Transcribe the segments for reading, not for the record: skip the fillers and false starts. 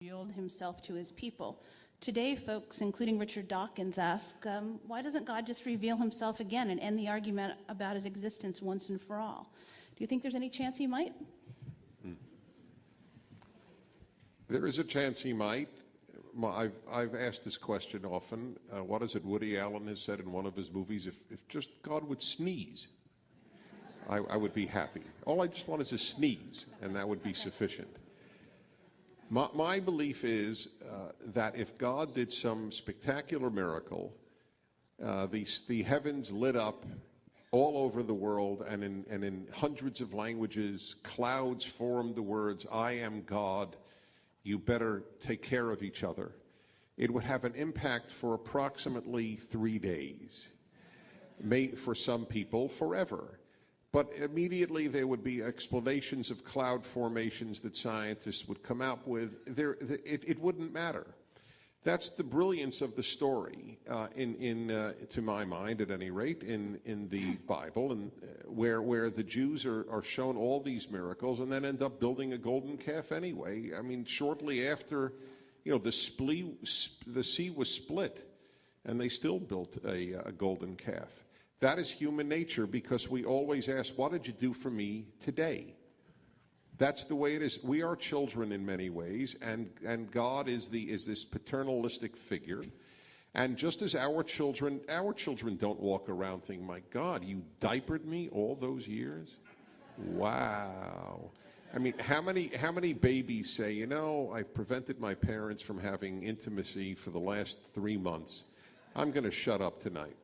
revealed himself to his people. Today, folks, including Richard Dawkins, ask, why doesn't God just reveal himself again and end the argument about his existence once and for all? Do you think there's any chance he might? There is a chance he might. I've asked this question often. What is it Woody Allen has said in one of his movies? If just God would sneeze, I would be happy. All I just want is a sneeze, and that would be sufficient. My belief is that if God did some spectacular miracle, the heavens lit up all over the world, and in hundreds of languages, clouds formed the words, "I am God, you better take care of each other," it would have an impact for approximately 3 days. For some people, forever. But immediately there would be explanations of cloud formations that scientists would come up with. It wouldn't matter. That's the brilliance of the story, to my mind, at any rate, in the Bible, and where the Jews are shown all these miracles and then end up building a golden calf anyway. I mean, shortly after, the sea was split, and they still built a golden calf. That is human nature, because we always ask, what did you do for me today? That's the way it is. We are children in many ways, and God is this paternalistic figure. And just as our children don't walk around thinking, my God, you diapered me all those years? Wow. I mean, how many babies say, I've prevented my parents from having intimacy for the last 3 months. I'm going to shut up tonight.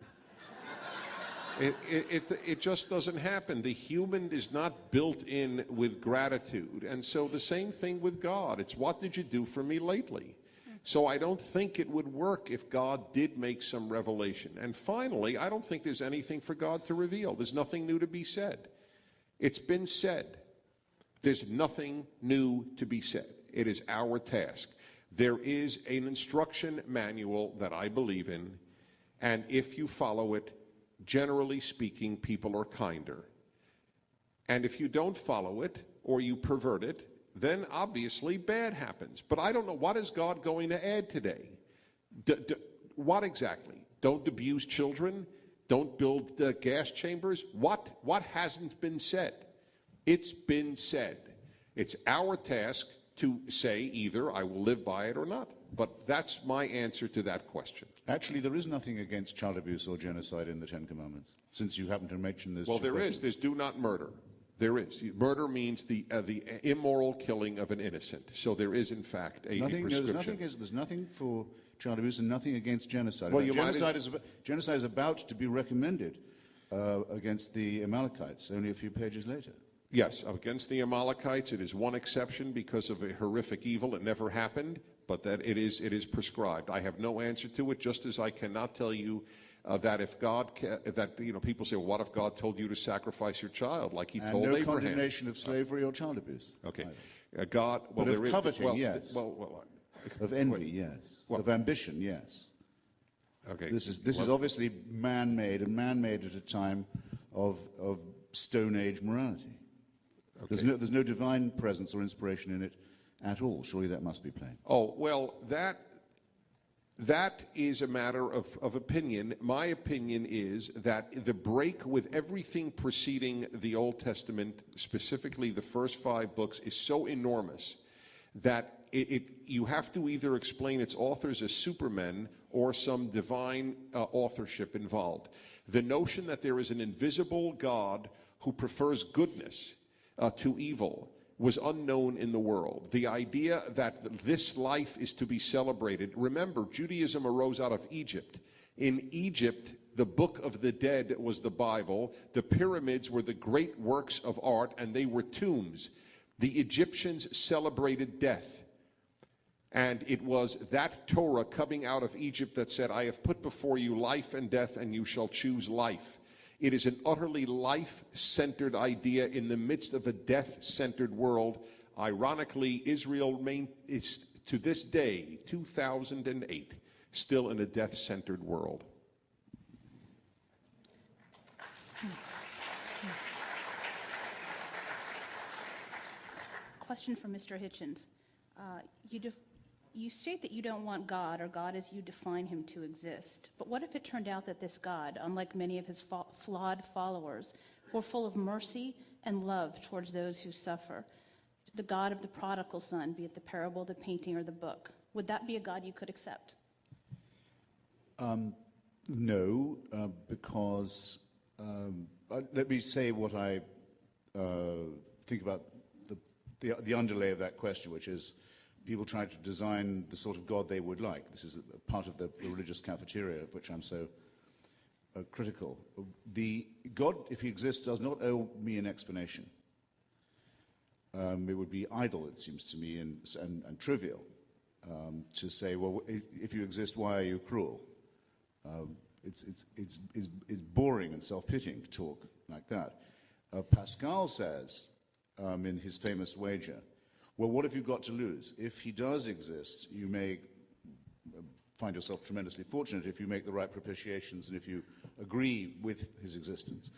It just doesn't happen. The human is not built in with gratitude. And so the same thing with God. It's, what did you do for me lately? So I don't think it would work if God did make some revelation. And finally, I don't think there's anything for God to reveal. There's nothing new to be said. It's been said. There's nothing new to be said. It is our task. There is an instruction manual that I believe in, and if you follow it, generally speaking, people are kinder. And if you don't follow it, or you pervert it, then obviously bad happens. But I don't know, what is God going to add today? What exactly? Don't abuse children? Don't build gas chambers? What hasn't been said? It's been said. It's our task to say either I will live by it or not. But that's my answer to that question. Actually, there is nothing against child abuse or genocide in the Ten Commandments, since you happen to mention this. Well, there is. There's do not murder. There is. Murder means the immoral killing of an innocent. So there is, in fact, a prescription. There's nothing for child abuse and nothing against genocide. Well, genocide is about to be recommended against the Amalekites only a few pages later. Yes, against the Amalekites, it is one exception because of a horrific evil. It never happened, but that it is prescribed. I have no answer to it, just as I cannot tell you that if God, people say, well, what if God told you to sacrifice your child, like he told Abraham? And no condemnation of slavery or child abuse. Okay. God, well, but of coveting, yes. Of envy, yes. What? Of ambition, yes. Okay. This is obviously man-made, and man-made at a time of Stone Age morality. Okay. There's no divine presence or inspiration in it at all. Surely that must be plain. Oh, well, that is a matter of opinion. My opinion is that the break with everything preceding the Old Testament, specifically the first 5 books, is so enormous that you have to either explain its authors as supermen or some divine authorship involved. The notion that there is an invisible God who prefers goodness to evil was unknown in the world. The idea that this life is to be celebrated. Remember, Judaism arose out of Egypt. In Egypt, the Book of the Dead was the Bible. The pyramids were the great works of art, and they were tombs. The Egyptians celebrated death. And it was that Torah coming out of Egypt that said, I have put before you life and death, and you shall choose life. It is an utterly life-centered idea in the midst of a death-centered world. Ironically, Israel is, to this day, 2008, still in a death-centered world. Question from Mr. Hitchens. you state that you don't want God, or God as you define him, to exist. But what if it turned out that this God, unlike many of his flawed followers, were full of mercy and love towards those who suffer? The God of the prodigal son, be it the parable, the painting, or the book. Would that be a God you could accept? No, because let me say what I think about the underlay of that question, which is people trying to design the sort of God they would like. This is a part of the religious cafeteria of which I'm so critical. The God, if he exists, does not owe me an explanation. It would be idle, it seems to me, and trivial to say, well, if you exist, why are you cruel? It's boring and self-pitying to talk like that. Pascal says, in his famous wager, well, what have you got to lose? If he does exist, you may find yourself tremendously fortunate if you make the right propitiations and if you agree with his existence.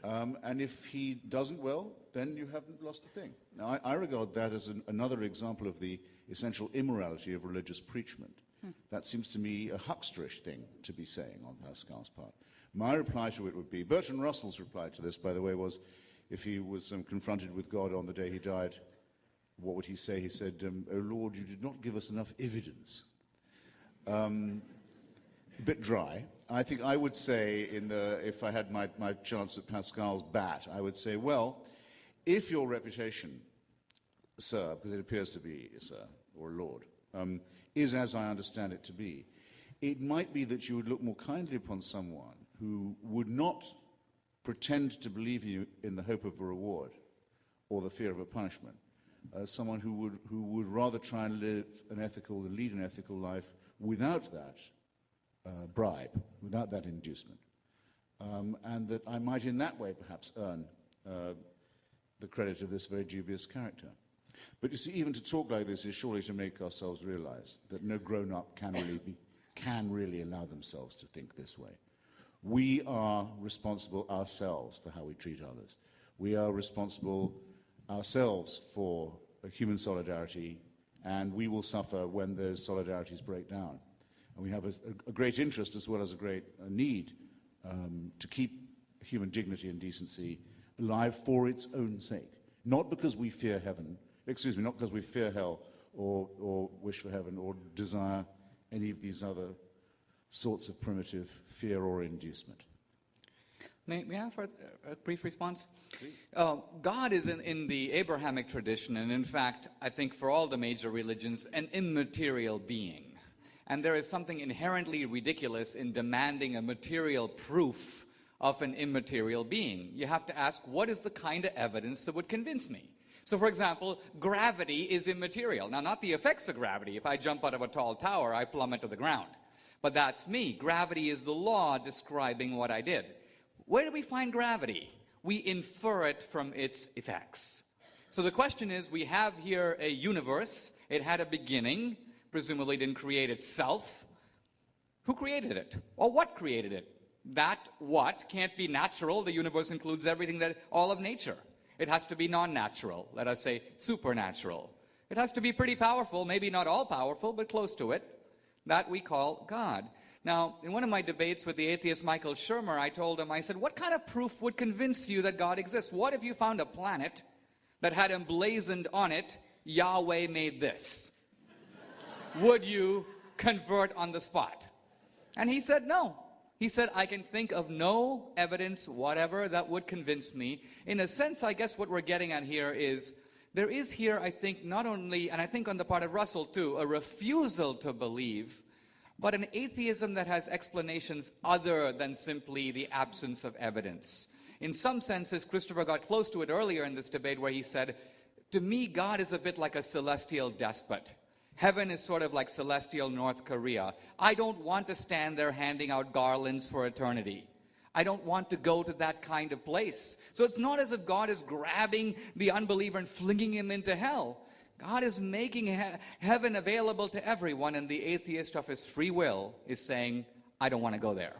And if he doesn't, well, then you haven't lost a thing. Now, I regard that as another example of the essential immorality of religious preachment. That seems to me a hucksterish thing to be saying on Pascal's part. My reply to it would be, Bertrand Russell's reply to this, by the way, was, if he was confronted with God on the day he died, what would he say? He said, "Oh Lord, you did not give us enough evidence." A bit dry. I think I would say, if I had my chance at Pascal's bat, I would say, well, if your reputation, sir, because it appears to be, sir, or Lord, is as I understand it to be, it might be that you would look more kindly upon someone who would not pretend to believe you in the hope of a reward or the fear of a punishment. Someone who would rather try and lead an ethical life without that bribe, without that inducement. And that I might in that way perhaps earn the credit of this very dubious character. But you see, even to talk like this is surely to make ourselves realize that no grown-up can really allow themselves to think this way. We are responsible ourselves for how we treat others. We are responsible ourselves for human solidarity, and we will suffer when those solidarities break down. And we have a great interest as well as a great need to keep human dignity and decency alive for its own sake. Not because we fear not because we fear hell or wish for heaven or desire any of these other sorts of primitive fear or inducement. May I have a brief response? God is in the Abrahamic tradition, and in fact, I think for all the major religions, an immaterial being. And there is something inherently ridiculous in demanding a material proof of an immaterial being. You have to ask, what is the kind of evidence that would convince me? So, for example, gravity is immaterial. Now, not the effects of gravity. If I jump out of a tall tower, I plummet to the ground. But that's me. Gravity is the law describing what I did. Where do we find gravity? We infer it from its effects. So the question is, we have here a universe. It had a beginning. Presumably didn't create itself. Who created it? Or what created it? That what can't be natural. The universe includes everything, all of nature. It has to be non-natural, let us say supernatural. It has to be pretty powerful, maybe not all powerful, but close to it. That we call God. Now, in one of my debates with the atheist Michael Shermer, I told him, I said, what kind of proof would convince you that God exists? What if you found a planet that had emblazoned on it, Yahweh made this? Would you convert on the spot? And he said no. He said, I can think of no evidence whatever that would convince me. In a sense, I guess what we're getting at here is, there is here, I think, not only, and I think on the part of Russell too, a refusal to believe, but an atheism that has explanations other than simply the absence of evidence. In some senses, Christopher got close to it earlier in this debate where he said, to me, God is a bit like a celestial despot. Heaven is sort of like celestial North Korea. I don't want to stand there handing out garlands for eternity. I don't want to go to that kind of place. So it's not as if God is grabbing the unbeliever and flinging him into hell. God is making heaven available to everyone, and the atheist of his free will is saying, I don't want to go there.